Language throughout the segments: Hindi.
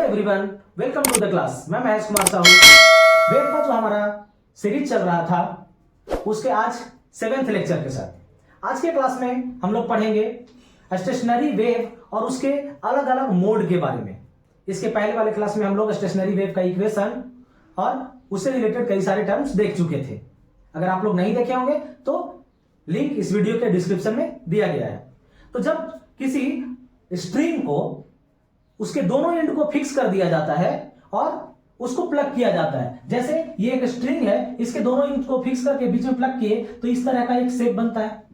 Everyone, welcome to the class. मैं महेश कुमार साहू। वेव का जो हमारा सीरीज चल रहा था उसके आज 7th लेक्चर के साथ आज के क्लास में हम लोग पढ़ेंगे स्टेशनरी वेव और उसके अलग अलग मोड के बारे में। इसके पहले वाले क्लास में हम लोग स्टेशनरी वेव का इक्वेशन और उससे रिलेटेड कई सारे टर्म्स देख चुके थे। अगर आप लोग नहीं देखे होंगे तो लिंक इस वीडियो के डिस्क्रिप्शन में दिया गया है। तो जब किसी स्ट्रिंग को उसके दोनों एंड को फिक्स कर दिया जाता है और उसको प्लग किया जाता है, जैसे ये एक स्ट्रिंग है, इसके दोनों एंड को फिक्स करके बीच में प्लग किए तो इस तरह का एक शेप बनता है।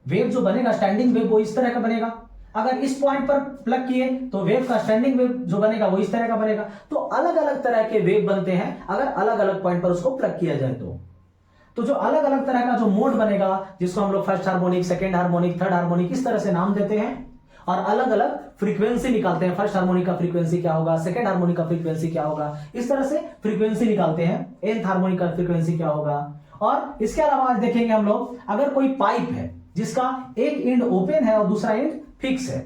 वेव जो बनेगा स्टैंडिंग वेव वो इस तरह का बनेगा। अगर इस पॉइंट पर प्लग किए तो वेव का स्टैंडिंग वेव जो बनेगा वो इस तरह का बनेगा। तो अलग अलग तरह के वेव बनते हैं अगर अलग अलग पॉइंट पर उसको प्लग किया जाए तो जो अलग अलग तरह का जो मोड बनेगा, जिसको हम लोग first harmonic, second harmonic, third harmonic इस तरह से नाम देते हैं और अलग अलग फ्रीक्वेंसी निकालते हैं। फर्स्ट हार्मोनिक का फ्रीक्वेंसी क्या होगा, सेकेंड हार्मोनिक का फ्रीक्वेंसी क्या होगा, इस तरह से फ्रीक्वेंसी निकालते हैं। nth हार्मोनिक का फ्रीक्वेंसी क्या होगा। और इसके अलावा आज देखेंगे हम लोग, अगर कोई पाइप है जिसका एक एंड ओपन है और दूसरा एंड फिक्स है,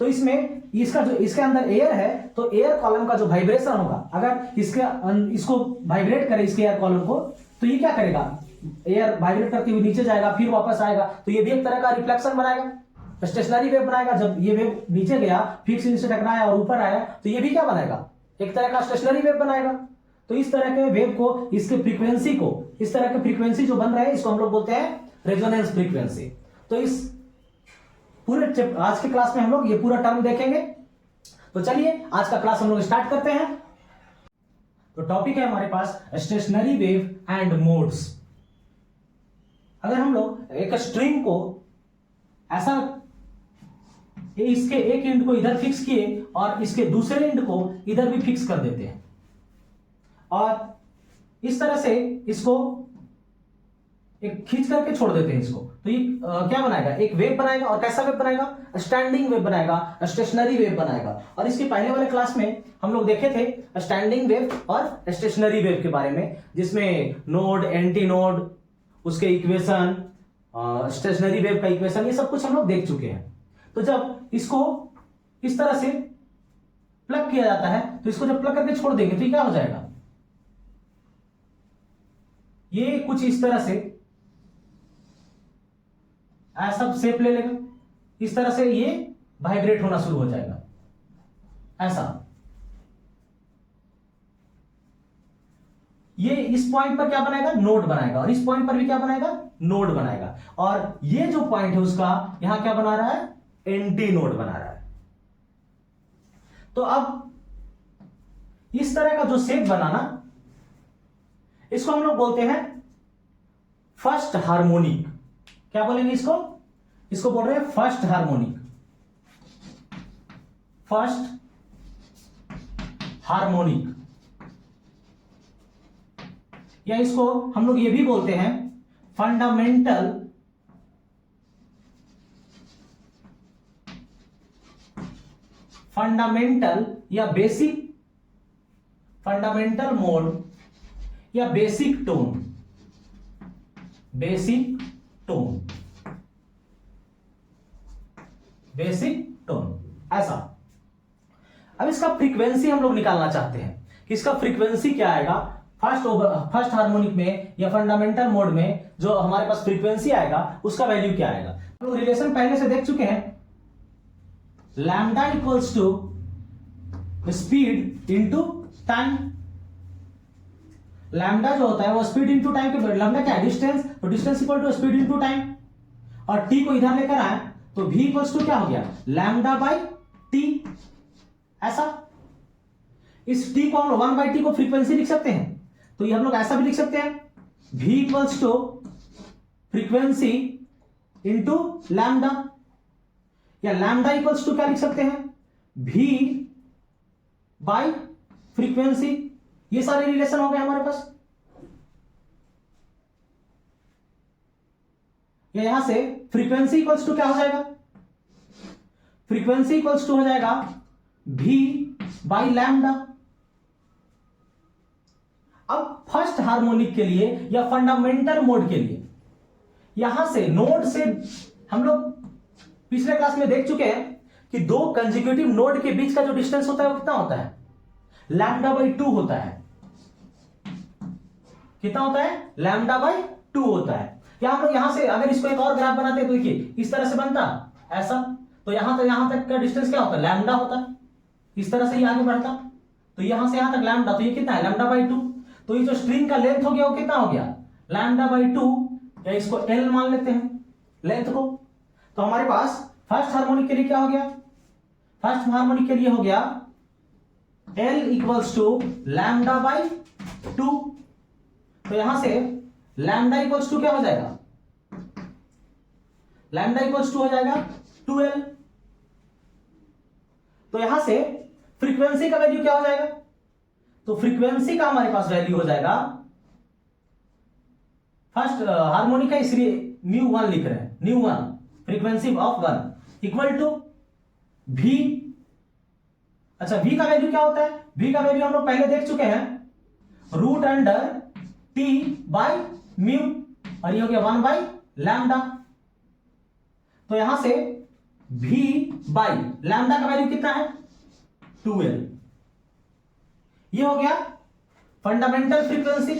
तो इसमें इसके अंदर एयर है तो एयर कॉलम का जो वाइब्रेशन होगा, अगर इसको वाइब्रेट करे इसके एयर कॉलम को, तो ये क्या करेगा, एयर वाइब्रेट करके हुए नीचे जाएगा फिर वापस आएगा, तो ये भी एक तरह का रिफ्लेक्शन बनाएगा, स्टेशनरी वेव बनाएगा। जब ये वेव नीचे गया, फिक्स से टकराया और ऊपर आया तो ये भी क्या बनाएगा, एक तरह का स्टेशनरी वेव बनाएगा। तो इस तरह के वेव को, इसके फ्रीक्वेंसी को, इस तरह के फ्रीक्वेंसी जो बन रहे हैं इसको हम लोग बोलते हैं रेजोनेंस फ्रीक्वेंसी। तो इस पूरे आज के क्लास में हम लोग ये पूरा टर्म देखेंगे। तो चलिए आज का क्लास हम लोग स्टार्ट करते हैं। तो टॉपिक है हमारे पास स्टेशनरी वेव एंड मोड्स। अगर हम लोग एक स्ट्रिंग को ऐसा इसके एक एंड को इधर फिक्स किए और इसके दूसरे एंड को इधर भी फिक्स कर देते हैं और इस तरह से इसको एक खींच करके छोड़ देते हैं इसको, तो ये क्या बनाएगा, एक वेव बनाएगा। और कैसा वेव बनाएगा, स्टैंडिंग वेव बनाएगा, स्टेशनरी वेव बनाएगा। और इसके पहले वाले क्लास में हम लोग देखे थे स्टैंडिंग वेव और स्टेशनरी वेव के बारे में, जिसमें नोड, एंटी नोड, उसके इक्वेशन, स्टेशनरी वेव का इक्वेशन, ये सब कुछ हम लोग देख चुके हैं। तो जब इसको इस तरह से प्लग किया जाता है तो इसको जब प्लग करके छोड़ देंगे तो ये क्या हो जाएगा, ये कुछ इस तरह से ऐसा शेप ले लेगा, इस तरह से ये वाइब्रेट होना शुरू हो जाएगा ऐसा। ये इस पॉइंट पर क्या बनाएगा, नोड बनाएगा, और इस पॉइंट पर भी क्या बनाएगा, नोड बनाएगा। और ये जो पॉइंट है उसका यहां क्या बना रहा है, एंटी नोड बना रहा है। तो अब इस तरह का जो शेप बनाना, इसको हम लोग बोलते हैं फर्स्ट हार्मोनिक। क्या बोलेंगे इसको बोल रहे हैं फर्स्ट हार्मोनिक, फर्स्ट हार्मोनिक। या इसको हम लोग ये भी बोलते हैं फंडामेंटल या बेसिक, फंडामेंटल मोड या basic tone, basic tone, basic tone ऐसा। अब इसका फ्रीक्वेंसी हम लोग निकालना चाहते हैं कि इसका फ्रीक्वेंसी क्या आएगा फर्स्ट हार्मोनिक में या फंडामेंटल मोड में। जो हमारे पास फ्रीक्वेंसी आएगा उसका वैल्यू क्या आएगा। हम लोग रिलेशन पहले से देख चुके हैं, lambda equals to speed into time. Lambda जो होता है वो स्पीड इंटू टाइम के, लैम्डा क्या है, डिस्टेंस, तो distance equal to speed into time. और टी को इधर लेकर आए तो v इक्वल्स टू क्या हो गया, लैम्डा बाई टी ऐसा। इस t को हम लोग 1 बाई टी को फ्रीक्वेंसी लिख सकते हैं, तो ये हम लोग ऐसा भी लिख सकते हैं, v equals to frequency into lambda. या लैम्डा इक्वल्स टू क्या लिख सकते हैं, v बाई फ्रीक्वेंसी। ये सारे रिलेशन हो गए हमारे पास। यहां से फ्रीक्वेंसी इक्वल्स टू क्या हो जाएगा, फ्रीक्वेंसी इक्वल्स टू हो जाएगा v बाई लैम्डा। अब फर्स्ट हार्मोनिक के लिए या फंडामेंटल मोड के लिए यहां से नोड से हम लोग पिछले क्लास में देख चुके हैं कि दो कंसेक्यूटिव नोड के बीच का जो डिस्टेंस होता है वो कितना होता है, λ/2 होता है। कितना होता है, λ/2 होता है। या हम लोग यहां से अगर इसको एक और ग्राफ बनाते हैं तो देखिए इस तरह से बनता ऐसा, तो यहां तक का डिस्टेंस क्या होता है, लैम्डा होता है। इस तरह से ये आगे बढ़ता तो यहां से यहां तक लैम्डा, तो ये कितना है, λ/2। तो ये जो स्ट्रिंग का लेंथ हो गया वो कितना हो गया, λ/2, या इसको L मान लेते हैं लेंथ को। तो हमारे पास फर्स्ट हार्मोनिक के लिए क्या हो गया, फर्स्ट हार्मोनिक के लिए हो गया L = λ/2। तो यहां से लैम्डा इक्वल्स टू क्या हो जाएगा, लैम्डा इक्वल्स टू हो जाएगा 2L। तो यहां से फ्रीक्वेंसी का वैल्यू क्या हो जाएगा, तो फ्रीक्वेंसी का हमारे पास वैल्यू हो जाएगा, फर्स्ट हार्मोनिक का इसलिए μ1 लिख रहे हैं, μ1 frequency of 1 equal to V। अच्छा V का वैल्यू क्या होता है, V का वैल्यू हम लोग पहले देख चुके हैं, √T/μ, और ये हो गया 1/λ। तो यहां से V/λ का वैल्यू कितना है, 2L। ये हो गया फंडामेंटल फ्रीक्वेंसी।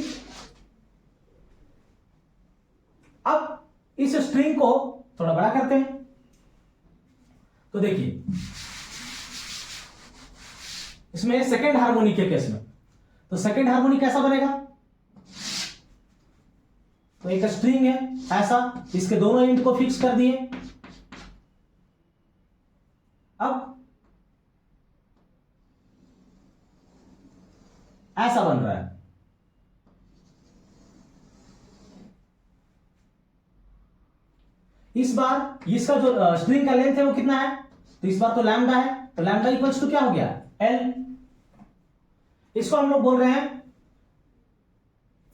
अब इस स्ट्रिंग को थोड़ा बड़ा करते हैं, तो देखिए इसमें सेकेंड हार्मोनिक के केस में, तो सेकेंड हार्मोनिक कैसा बनेगा, तो एक स्ट्रिंग है ऐसा, इसके दोनों एंड को फिक्स कर दिए। अब ऐसा बन रहा है, इस बार इसका जो स्ट्रिंग का लेंथ है वो कितना है, तो इस बार तो लैम्डा है, तो लैम्डा इक्वल्स टू क्या हो गया, L। इसको हम लोग बोल रहे हैं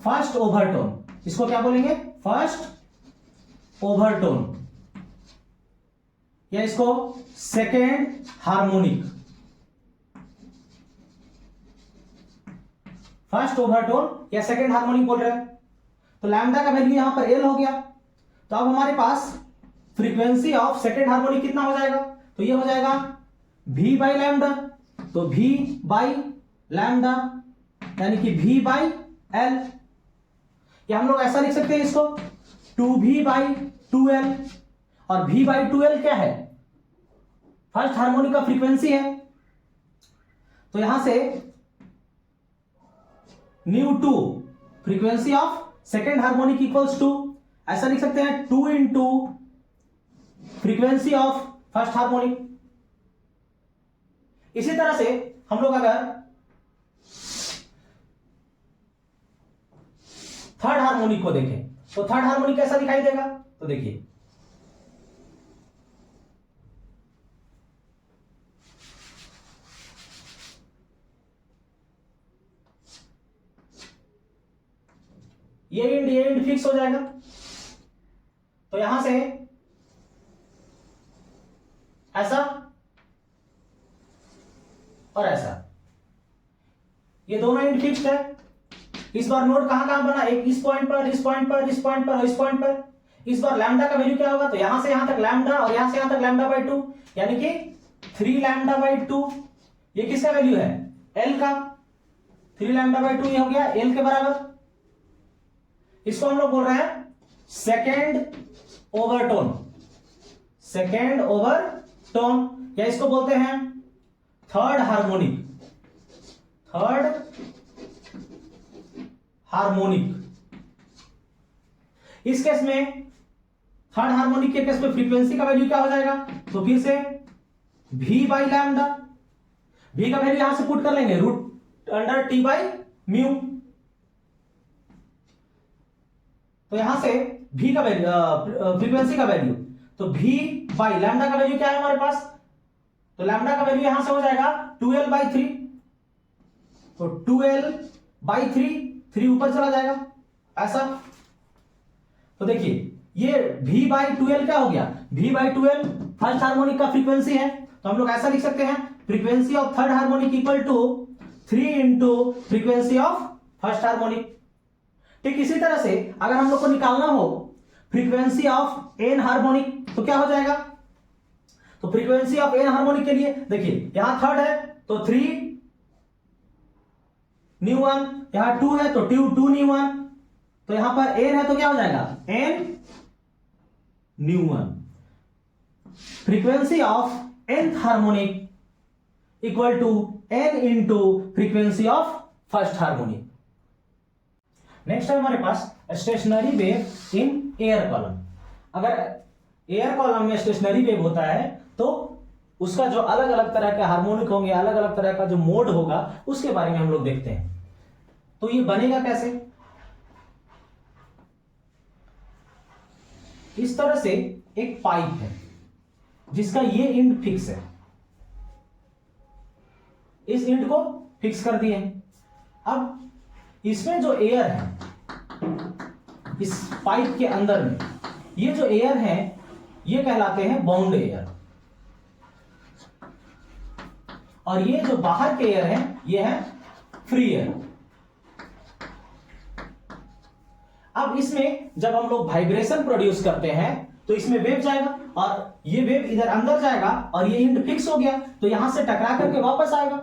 फर्स्ट ओवरटोन, इसको क्या बोलेंगे, फर्स्ट ओवरटोन, या इसको सेकेंड हार्मोनिक। फर्स्ट ओवरटोन या सेकेंड हार्मोनिक बोल रहे हैं। तो लैम्डा का वैल्यू यहां पर L हो गया। तो अब हमारे पास फ्रीक्वेंसी ऑफ सेकेंड हार्मोनिक कितना हो जाएगा, तो ये हो जाएगा V/λ। तो V/λ यानी कि V/L, या हम लोग ऐसा लिख सकते हैं इसको 2V/2L। और V/2L क्या है, फर्स्ट हार्मोनिक का फ्रीक्वेंसी है। तो यहां से μ2 frequency of second harmonic equals to, ऐसा लिख सकते हैं 2 into frequency of first harmonic. इसी तरह से हम लोग अगर थर्ड हार्मोनिक को देखें, तो थर्ड हार्मोनिक कैसा दिखाई देगा, तो देखिए ये एंड फिक्स हो जाएगा। तो यहां से ऐसा और ऐसा, ये दोनों एंड फिक्स्ड है। इस बार नोड कहां कहां बना, एक इस पॉइंट पर, इस पॉइंट पर, इस पॉइंट पर, इस पॉइंट पर। इस बार लैम्डा का वैल्यू क्या होगा, तो यहां से यहां तक लैम्डा और यहां से यहां तक λ/2, यानी कि 3λ/2। ये किसका वैल्यू है, L का। 3λ/2 ये हो गया L के बराबर। इसको हम लोग बोल रहे हैं सेकेंड ओवरटोन, सेकेंड ओवरटोन, या इसको बोलते हैं थर्ड हार्मोनिक, थर्ड हार्मोनिक। इस केस में थर्ड हार्मोनिक के केस में फ्रीक्वेंसी का वैल्यू क्या हो जाएगा, तो फिर से V/λ। V का वैल्यू यहां से पुट कर लेंगे √T/μ। तो यहां से V का वैल्यू, फ्रीक्वेंसी का वैल्यू, तो V/λ का वैल्यू क्या है हमारे पास, तो लैम्डा का वैल्यू यहां से हो जाएगा 2L/3। तो 2L/3, 3 ऊपर चला जाएगा ऐसा। तो देखिए ये V/2L क्या हो गया, V/2L फर्स्ट हार्मोनिक का फ्रीक्वेंसी है। तो हम लोग ऐसा लिख सकते हैं frequency of third harmonic equal to 3 into frequency of first harmonic. ठीक इसी तरह से अगर हम लोग को निकालना हो फ्रीक्वेंसी ऑफ एन हार्मोनिक, तो क्या हो जाएगा, तो फ्रीक्वेंसी ऑफ एन हार्मोनिक के लिए देखिए यहां थर्ड है तो 3 न्यू वन, यहां 2 है तो 2 न्यू वन, तो यहां पर एन है तो क्या हो जाएगा n nu one. Frequency of nth harmonic equal to n into frequency of first harmonic. Next है हमारे पास stationary wave in air column. अगर एयर कॉलम में स्टेशनरी वेव होता है तो उसका जो अलग अलग तरह के हार्मोनिक होंगे, अलग अलग तरह का जो मोड होगा, उसके बारे में हम लोग देखते हैं। तो ये बनेगा कैसे? इस तरह से एक पाइप है जिसका ये एंड फिक्स है, इस एंड को फिक्स कर दिए। अब इसमें जो एयर है, इस पाइप के अंदर में ये जो एयर है ये कहलाते हैं बाउंड एयर, और ये जो बाहर के एयर है ये है फ्री एयर। अब इसमें जब हम लोग वाइब्रेशन प्रोड्यूस करते हैं तो इसमें वेव जाएगा और ये वेव इधर अंदर जाएगा और ये एंड फिक्स हो गया तो यहां से टकरा करके वापस आएगा।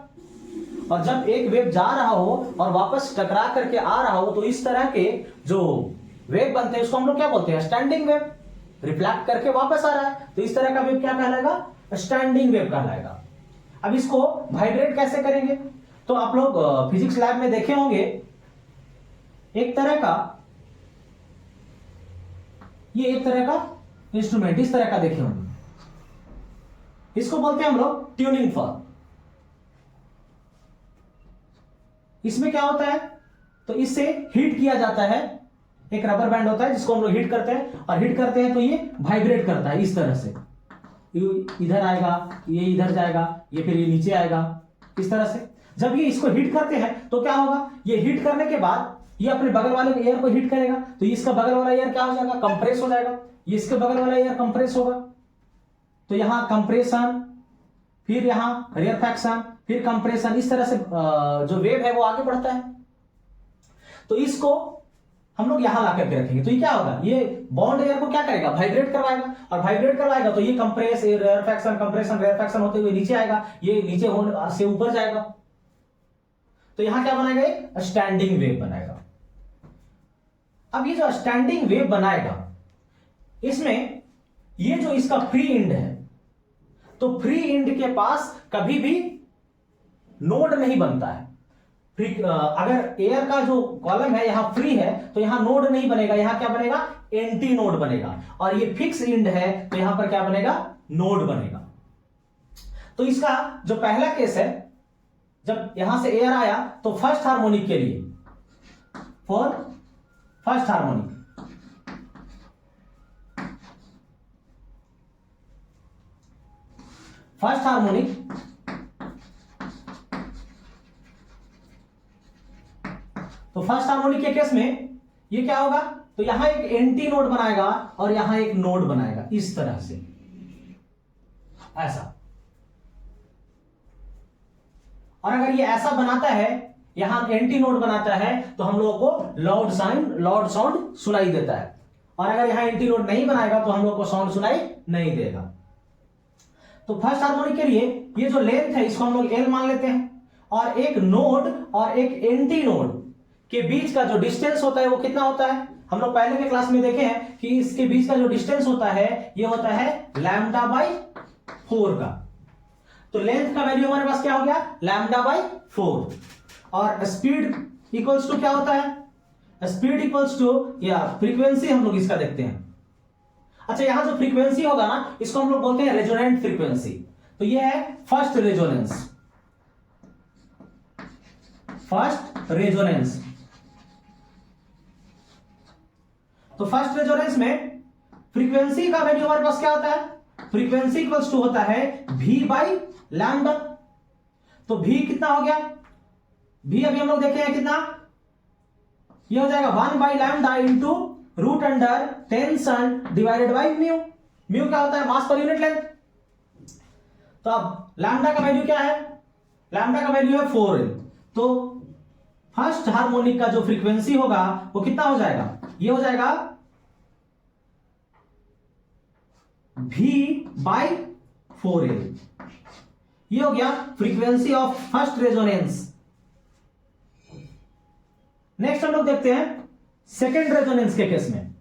और जब एक वेव जा रहा हो और वापस टकरा करके आ रहा हो तो इस तरह के जो वेव बनते हैं उसको हम लोग क्या बोलते हैं? Standing wave. रिफ्लेक्ट करके वापस आ रहा है तो इस तरह का वेव क्या कहलाएगा? स्टैंडिंग वेव कहलाएगा। अब इसको वाइब्रेट कैसे करेंगे? तो आप लोग फिजिक्स लैब में देखे होंगे एक तरह का, ये एक तरह का इंस्ट्रूमेंट इस तरह का देखे होंगे, इसको बोलते हैं हम लोग ट्यूनिंग फॉर्क। इसमें क्या होता है? तो इससे हीट किया जाता है, एक रबर बैंड होता है जिसको हम लोग हीट करते हैं, और हीट करते हैं तो ये वाइब्रेट करता है इस तरह से, इधर आएगा, ये इधर जाएगा, ये फिर ये नीचे आएगा, इस तरह से। जब ये इसको हीट करते हैं तो क्या होगा? ये हीट करने के बाद ये अपने बगल वाले एयर को हीट करेगा तो इसका बगल वाला एयर क्या हो जाएगा? कंप्रेस हो जाएगा। ये इसके बगल वाला एयर कंप्रेस होगा तो यहां कंप्रेशन, फिर यहां रेयरफैक्शन, फिर कंप्रेशन, इस तरह से जो वेव है वो आगे बढ़ता है। तो इसको हम लोग यहां ला करके रखेंगे तो ये क्या होगा? ये बॉन्ड एयर को क्या करेगा? वाइब्रेट करवाएगा, और वाइब्रेट करवाएगा तो ये कंप्रेस, रेयरफैक्शन, कंप्रेशन, रेयरफैक्शन होते हुए नीचे आएगा, ये नीचे होने से ऊपर जाएगा तो यहां क्या बनाएगा? स्टैंडिंग वेव बनाएगा। अब ये जो स्टैंडिंग वेव बनाएगा इसमें ये जो इसका फ्री एंड है तो फ्री एंड के पास कभी भी नोड नहीं बनता है। अगर एयर का जो कॉलम है यहां फ्री है तो यहां नोड नहीं बनेगा, यहां क्या बनेगा? एंटी नोड बनेगा। और ये फिक्स एंड है तो यहां पर क्या बनेगा? नोड बनेगा। तो इसका जो पहला केस है, जब यहां से एयर आया तो फर्स्ट हार्मोनिक के लिए, for first harmonic, first harmonic तो फर्स्ट हार्मोनिक के केस में ये क्या होगा? तो यहां एक एंटी नोड बनाएगा और यहां एक नोड बनाएगा इस तरह से, ऐसा। और अगर ये ऐसा बनाता है, यहां एंटी नोड बनाता है तो हम लोगों को लाउड साउंड सुनाई देता है, और अगर यहां एंटी नोड नहीं बनाएगा तो हम लोग को साउंड सुनाई नहीं देगा। तो फर्स्ट हार्मोनिक के लिए ये जो लेंथ है इसको हम लोग एल मान लेते हैं, और एक नोड और एक एंटी नोड के बीच का जो डिस्टेंस होता है वो कितना होता है? हम लोग पहले के क्लास में देखे हैं कि इसके बीच का जो डिस्टेंस होता है ये होता है λ/4 का। तो लेंथ का वैल्यू हमारे पास क्या हो गया? λ/4। और स्पीड इक्वल्स टू क्या होता है? स्पीड इक्वल्स टू, या फ्रीक्वेंसी हम लोग इसका देखते हैं। अच्छा, यहां जो फ्रीक्वेंसी होगा ना इसको हम लोग बोलते हैं रेजोनेंट फ्रीक्वेंसी। तो ये है फर्स्ट रेजोनेंस, फर्स्ट रेजोनेंस। तो फर्स्ट रेजोनेंस में फ्रीक्वेंसी का वैल्यू हमारे पास क्या होता है? फ्रीक्वेंसी इक्वल्स टू होता है v/λ। तो v कितना हो गया? v अभी हम लोग देखे हैं कितना, ये हो जाएगा 1/λ into root under tension divided by mu. Mu क्या होता है? मास पर यूनिट लेंथ। तो अब लैम्डा का वैल्यू क्या है? लैम्डा का वैल्यू है 4। तो फर्स्ट हार्मोनिक का जो फ्रीक्वेंसी होगा वो कितना हो जाएगा? ये हो जाएगा v/4 4L। ये हो गया frequency of first resonance. Next हम लोग देखते हैं सेकेंड रेजोनेंस के केस में।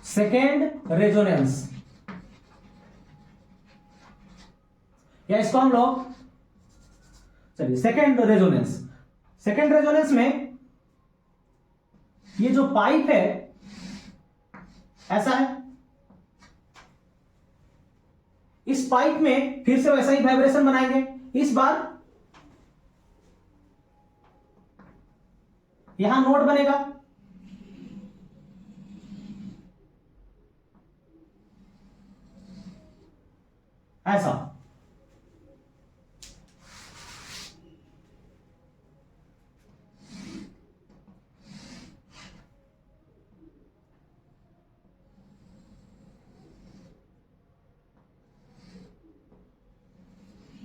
सेकेंड रेजोनेंस, या इसको हम लोग, चलिए सेकेंड रेजोनेंस। सेकेंड रेजोनेंस में ये जो पाइप है ऐसा है, इस पाइप में फिर से वैसा ही वाइब्रेशन बनाएंगे। इस बार यहां नोड बनेगा, ऐसा।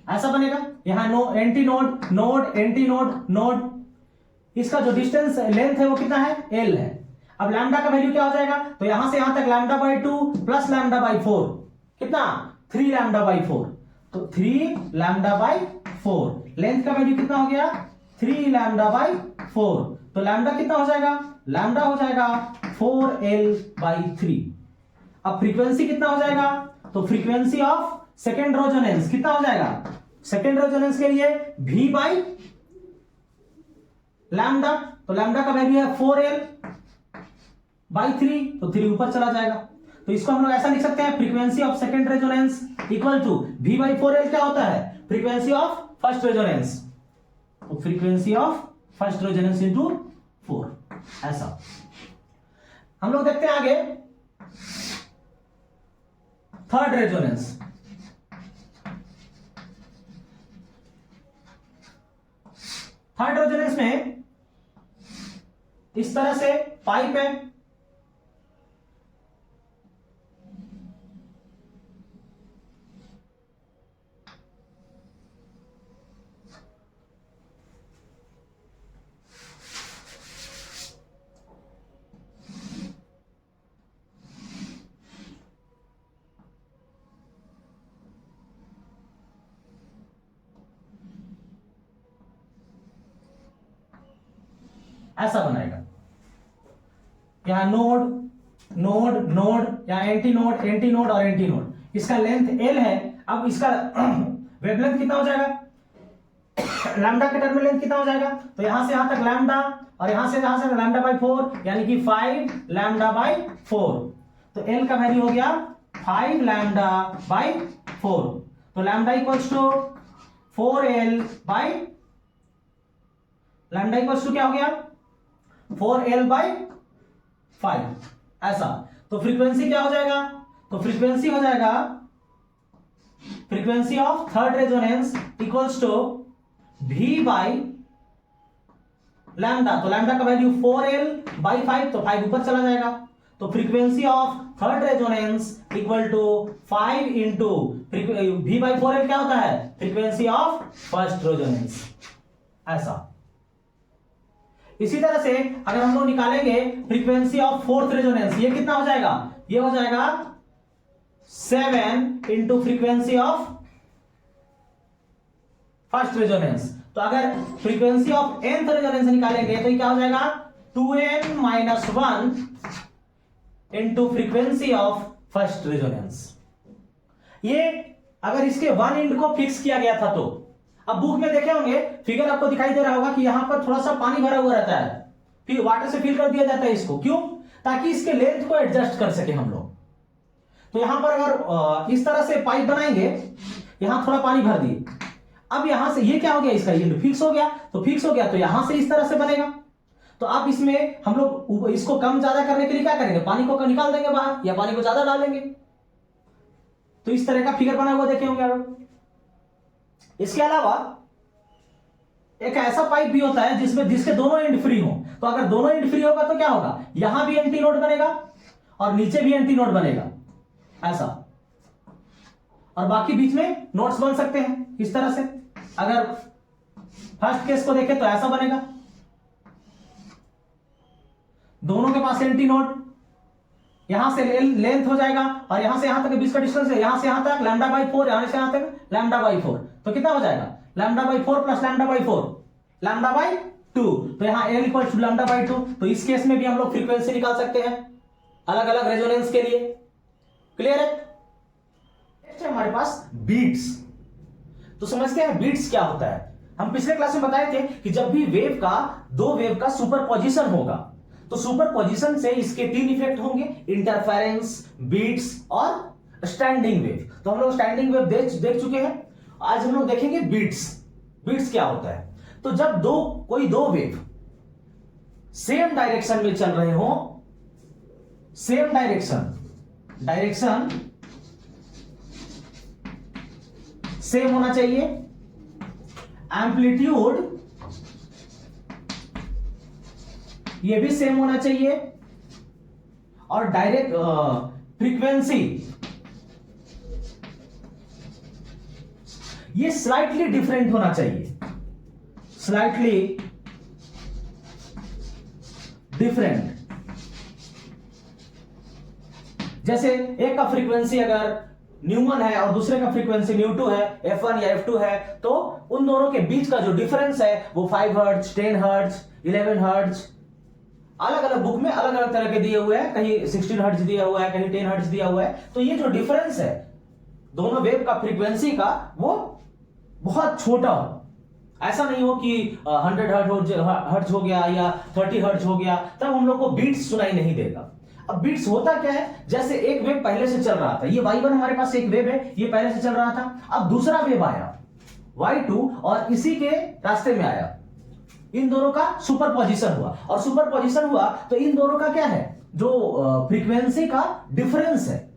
ऐसा बनेगा। यहां anti node, node, anti node, node. इसका जो डिस्टेंस लेंथ है वो कितना है, एल है। अब लैम्डा का वैल्यू क्या हो जाएगा, तो यहां से यहां तक lambda by 2 plus lambda by 4, कितना, 3 लैम्डा बाई 4। तो 3 लैम्डा बाई 4। लेंथ का वैल्यू कितना हो गया, 3 लैम्डा बाई 4। तो लैम्डा कितना हो जाएगा, लैम्डा हो जाएगा 4L बाई 3। अब फ्रीक्वेंसी कितना हो जाएगा, तो फ्रीक्वेंसी ऑफ सेकेंड रेजोनेंस कितना हो जाएगा, सेकेंड रेजोनेंस के लिए V बाई लैम्डा। तो लैम्डा का वैल्यू है 4L बाई 3, तो 3 ऊपर चला जाएगा। तो इसको हम लोग ऐसा लिख सकते हैं, frequency of second resonance equal to V by 4L क्या होता है, फ्रीक्वेंसी ऑफ फर्स्ट रेजोनेंस। तो frequency of first resonance into 4, ऐसा। हम लोग देखते हैं आगे थर्ड रेजोनेंस। थर्ड रेजोनेंस में इस तरह से पाइप है, ऐसा बनाएगा। यहां नोड, नोड, नोड, या एंटी नोड, एंटी नोड और एंटी नोड। इसका लेंथ L है। अब इसका वेवलेंथ कितना हो जाएगा, लैम्डा के टर्म में लेंथ कितना हो जाएगा, तो यहां से यहां तक लैम्डा, और यहां से लैम्डा बाई 4, यानी कि 5 लैम्डा बाई 4। तो L का वैल्यू हो गया 5 लैम्डा बाई 4। तो lambda equals to 4L by, lambda equals to क्या हो गया, 4L बाई 5, ऐसा। तो फ्रीक्वेंसी क्या हो जाएगा, तो फ्रीक्वेंसी हो जाएगा, frequency of third resonance equals to V by lambda. तो लैम्डा का वैल्यू 4L बाई 5, तो 5 ऊपर चला जाएगा। तो frequency of third resonance equal to 5 into V by 4L क्या होता है, फ्रीक्वेंसी ऑफ फर्स्ट रेजोनेंस, ऐसा। इसी तरह से अगर हम लोग निकालेंगे फ्रीक्वेंसी ऑफ फोर्थ रेजोनेंस, ये कितना हो जाएगा, ये हो जाएगा 7 into frequency of first resonance. तो अगर फ्रीक्वेंसी ऑफ nth रेजोनेंस निकालेंगे तो ये क्या हो जाएगा, 2n minus 1 into frequency of first resonance. ये अगर इसके वन एंड को फिक्स किया गया था, तो अब बुक में देखे होंगे, फिगर आपको दिखाई दे रहा होगा कि यहां पर थोड़ा सा पानी भरा हुआ रहता है, फिर वाटर से फिल कर दिया जाता है इसको, क्यों, ताकि इसके लेंथ को एडजस्ट कर सके हम लोग। तो यहां पर अगर इस तरह से पाइप बनाएंगे, यहां थोड़ा पानी भर दिए, अब यहां से ये क्या हो गया, इसका ये फिक्स हो गया, तो फिक्स हो गया तो यहां से इस तरह से बनेगा। तो अब इसमें हम लोग इसको कम ज्यादा करने के लिए क्या करेंगे, पानी को निकाल देंगे बाहर, या पानी को ज्यादा डालेंगे। तो इस तरह का फिगर बना हुआ देखे होंगे आप। इसके अलावा एक ऐसा पाइप भी होता है जिसके दोनों एंड फ्री हो। तो अगर दोनों एंड फ्री होगा तो क्या होगा, यहां भी एंटी नोड बनेगा और नीचे भी एंटी नोड बनेगा, ऐसा। और बाकी बीच में नोड्स बन सकते हैं इस तरह से। अगर फर्स्ट केस को देखें तो ऐसा बनेगा, दोनों के पास एंटी नोड, यहां से लेंथ हो जाएगा और यहां से यहां तक के बीच का डिस्टेंस है, यहां से यहां तक λ/4, यहां से यहां तक λ/4, तो कितना हो जाएगा λ/4 प्लस λ/4 λ/2, तो यहां L इक्वल टू λ/2। तो इस केस में भी हम लोग फ्रीक्वेंसी निकाल सकते हैं अलग अलग रेजोनेंस के लिए। क्लियर है? नेक्स्ट है हमारे पास बीट्स। तो समझते हैं बीट्स क्या होता है। हम पिछले क्लास में बताए थे कि जब भी दो वेव का सुपरपोजिशन होगा तो सुपरपोजिशन से इसके 3 इफेक्ट होंगे, इंटरफेरेंस, बीट्स और स्टैंडिंग वेव। तो हम लोग स्टैंडिंग वेव देख चुके हैं। आज हम लोग देखेंगे बीट्स। बीट्स क्या होता है? तो जब कोई दो वेव सेम डायरेक्शन में चल रहे हो, सेम डायरेक्शन सेम होना चाहिए, एम्पलीट्यूड ये भी सेम होना चाहिए और डायरेक्ट फ्रीक्वेंसी ये स्लाइटली डिफरेंट होना चाहिए, स्लाइटली डिफरेंट। जैसे एक का फ्रीक्वेंसी अगर न्यू1 है और दूसरे का फ्रीक्वेंसी न्यू2 है, F1 या F2 है, तो उन दोनों के बीच का जो डिफरेंस है वो 5 हर्ट्ज, 10 हर्ट्ज, 11 हर्ट्ज, अलग अलग बुक में अलग अलग तरह के दिए हुए हैं। कहीं 16 हर्ट्ज दिया हुआ है, कहीं 10 हर्ट्ज दिया हुआ है। तो ये जो डिफरेंस है दोनों वेव का फ्रीक्वेंसी का वो बहुत छोटा हो। ऐसा नहीं हो कि 100 हर्ट्ज हो गया या 30 हर्ट्ज हो गया, तब हम लोग को बीट्स सुनाई नहीं देगा। अब बीट्स होता क्या है? जैसे एक वेव पहले से चल रहा था, ये y1 हमारे पास एक वेव है, ये पहले से चल रहा था। अब दूसरा वेव आया y2 और इसी के रास्ते में आया, इन दोनों का सुपरपोजिशन हुआ और सुपरपोजिशन हुआ तो इन दोनों का क्या है, जो फ्रीक्वेंसी का डिफरेंस है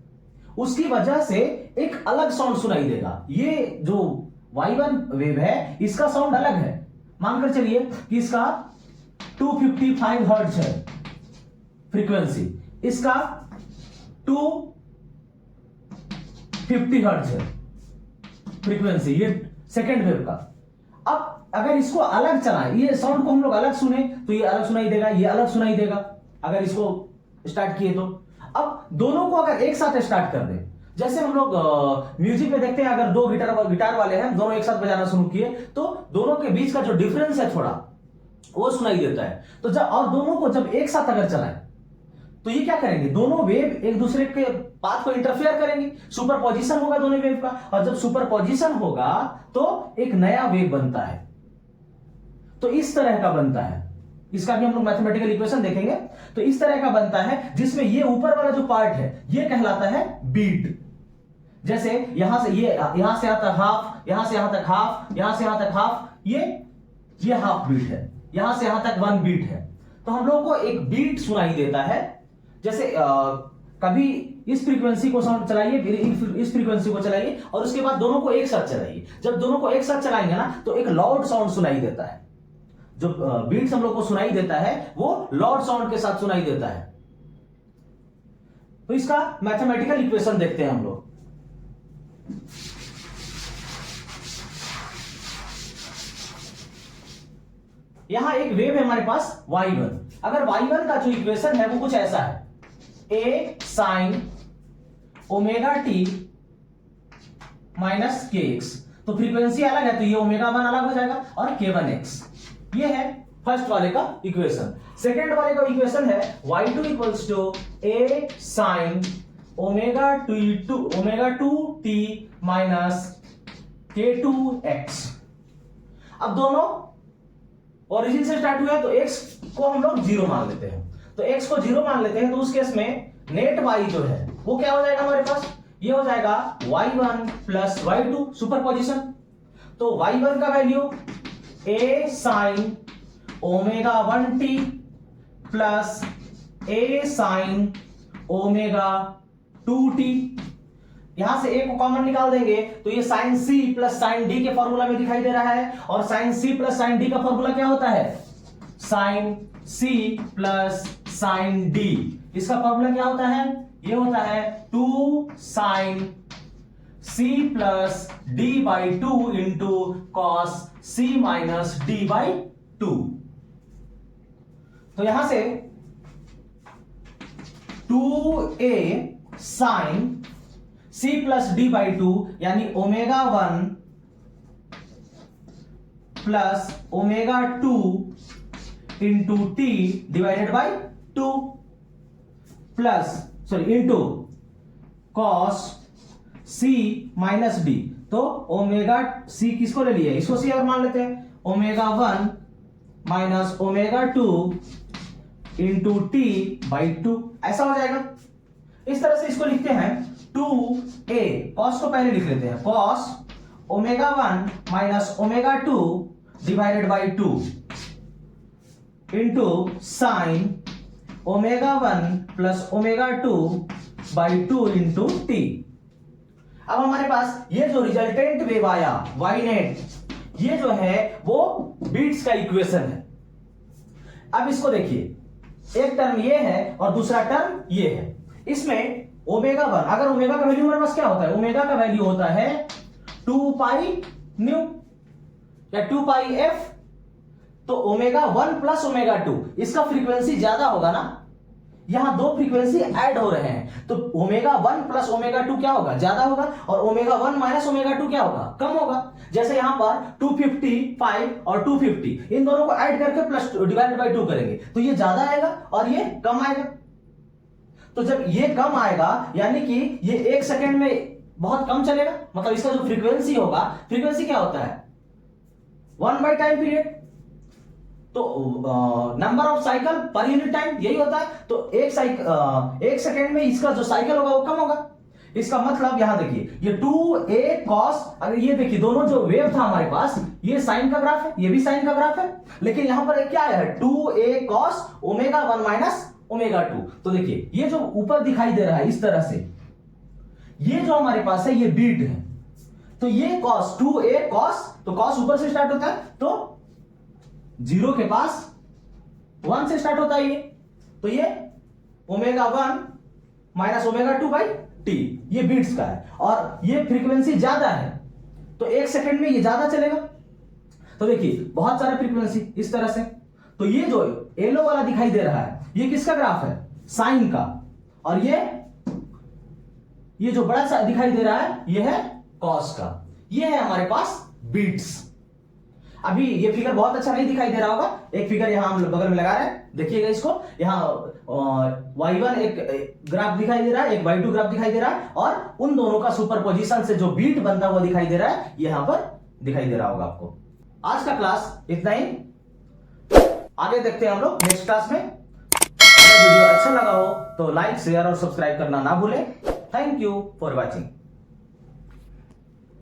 उसकी वजह से एक अलग साउंड सुनाई देगा। ये जो y1 वेव है इसका साउंड अलग है। मानकर चलिए कि इसका 255 हर्ट्ज है फ्रीक्वेंसी, इसका 250 हर्ट्ज है फ्रीक्वेंसी, ये सेकेंड वेव का। अब अगर इसको अलग चलाएं, ये साउंड को हम लोग अलग सुने तो ये अलग सुनाई देगा, ये अलग सुनाई देगा अगर इसको स्टार्ट किए तो। अब दोनों को अगर एक साथ स्टार्ट कर दें, जैसे हम लोग म्यूजिक में देखते हैं, अगर दो गिटार वाले हैं, दोनों एक साथ बजाना शुरू किए तो दोनों के बीच का जो डिफरेंस है थोड़ा वो सुनाई देता है। तो जब और दोनों को जब एक साथ अगर चलाएं तो ये क्या करेंगे, दोनों वेव एक दूसरे के पाथ को इंटरफेयर करेंगे, सुपरपोजिशन होगा दोनों वेव का, और जब सुपरपोजिशन होगा तो एक नया वेव बनता है। तो इस तरह का बनता है, इसका भी हम लोग मैथमेटिकल इक्वेशन देखेंगे। तो इस तरह का बनता है जिसमें ये ऊपर वाला जो पार्ट है ये कहलाता है बीट। जैसे यहां से यहां से यहां तक हाफ, यहां से यहां तक हाफ, यहां से यहां तक हाफ, ये हाफ बीट है, यहां से यहां तक 1 बीट है। तो हम लोग को एक बीट सुनाई देता है। जैसे कभी इस फ्रीक्वेंसी को साउंड चलाइए, फिर इस फ्रीक्वेंसी को चलाइए और उसके बाद दोनों को एक साथ चलाइए। जब दोनों को एक साथ चलाएंगे ना तो एक लाउड साउंड सुनाई देता है। जो बीट्स हम लोग को सुनाई देता है वो लाउड साउंड के साथ सुनाई देता है। तो इसका मैथमेटिकल इक्वेशन देखते हैं हम लोग। यहां एक वेव है हमारे पास y1। अगर y1 का जो इक्वेशन है वो कुछ ऐसा है, a sin omega T minus kx। तो फ्रीक्वेंसी अलग है तो ये ω1 अलग हो जाएगा और k1x। ये है फर्स्ट वाले का इक्वेशन। सेकेंड वाले का इक्वेशन है y2 equals to a sin omega 2t minus k2x। अब दोनों ओरिजिन से स्टार्ट हुआ है तो x को हम लोग 0 मान लेते हैं। तो x को 0 मान लेते हैं तो उस केस में नेट y जो है वो क्या हो जाएगा हमारे पास, ये हो जाएगा y1 प्लस y2 सुपरपोजिशन। तो y1 का value a sin omega 1t plus a sin omega 2t। यहां से a को कॉमन निकाल देंगे तो ये sin c plus sin d के फॉर्मूला में दिखाई दे रहा है। और sin c plus sin d का फॉर्मूला क्या होता है, sin c plus sin d। इसका फॉर्मूला क्या होता है, ये होता है 2 sin c plus d by 2 into cos c minus d by 2। तो यहां से 2a sine c plus d by 2 यानी omega 1 plus omega 2 into T divided by 2 plus into cos c minus D. तो ओमेगा c किसको ले लिया, इसको c और मान लेते हैं, omega 1 minus omega 2 into T by 2, ऐसा हो जाएगा। इस तरह से इसको लिखते हैं 2a, कॉस को पहले लिख लेते हैं, cos omega 1 minus omega 2 divided by 2 into sine omega 1 plus omega 2 by 2 into T. अब हमारे पास ये जो रिजल्टेंट वेव आया वाई नेट, ये जो है वो बीट्स का इक्वेशन है। अब इसको देखिए, एक टर्म ये है और दूसरा टर्म ये है। इसमें ओमेगा 1, अगर ओमेगा का वैल्यू हमारे पास क्या होता है, ओमेगा का वैल्यू होता है 2 पाई न्यू या 2 पाई एफ। तो ओमेगा 1 प्लस ओमेगा 2, इसका फ्रीक्वेंसी ज्यादा होगा ना, यहां दो फ्रीक्वेंसी ऐड हो रहे हैं, तो ओमेगा 1 प्लस ओमेगा 2 क्या होगा, ज्यादा होगा, और ओमेगा 1 माइनस ओमेगा 2 क्या होगा, कम होगा। जैसे यहां पर 255 और 250, इन दोनों को ऐड करके प्लस डिवाइडेड बाई 2 करेंगे तो ये ज्यादा आएगा और ये कम आएगा। तो जब ये कम आएगा यानी कि ये 1 सेकेंड में बहुत कम चलेगा, मतलब इसका जो फ्रीक्वेंसी होगा, फ्रीक्वेंसी क्या होता है 1 बाई टाइम पीरियड, तो number of cycle per unit time यही होता है। तो एक सेकेंड में इसका जो साइकिल होगा वो कम होगा। इसका मतलब यहां देखिए, ये 2a कॉस, अगर ये देखिए दोनों जो वेव था हमारे पास, ये साइन का ग्राफ है, ये भी साइन का ग्राफ है, लेकिन यहां पर क्या है 2a cos omega 1 minus omega 2। तो देखिए ये जो ऊपर दिखाई दे रहा है इस तरह से, ये जो हमारे पास है ये बीट है, तो ये कॉस 2a कॉस, तो कॉस ऊपर से स्टार्ट होता है, तो 0 के पास 1 से स्टार्ट होता है ये, तो ये omega 1 minus omega 2 by T, ये बीट्स का है और ये फ्रीक्वेंसी ज्यादा है, तो 1 सेकंड में ये ज्यादा चलेगा। तो देखिए बहुत सारे फ्रीक्वेंसी इस तरह से, तो ये जो येलो वाला दिखाई दे रहा है ये किसका ग्राफ है, साइन का, और ये जो बड़ा सा दिखाई दे रहा है ये है कॉस का। ये है हमारे पास बीट्स। अभी ये फिगर बहुत अच्छा नहीं दिखाई दे रहा होगा, एक फिगर यहां हम बगल में लगा रहे हैं, देखिएगा इसको, यहां y1 एक ग्राफ दिखाई दे रहा है, एक y2 ग्राफ दिखाई दे रहा है, और उन दोनों का सुपरपोजिशन से जो बीट बनता हुआ दिखाई दे रहा है यहां पर दिखाई दे रहा होगा आपको। आज का क्लास इतना ही, आगे देखते हैं हम लोग नेक्स्ट क्लास में। अगर वीडियो अच्छा लगा हो तो लाइक शेयर और सब्सक्राइब करना ना भूलें। Thank you for watching.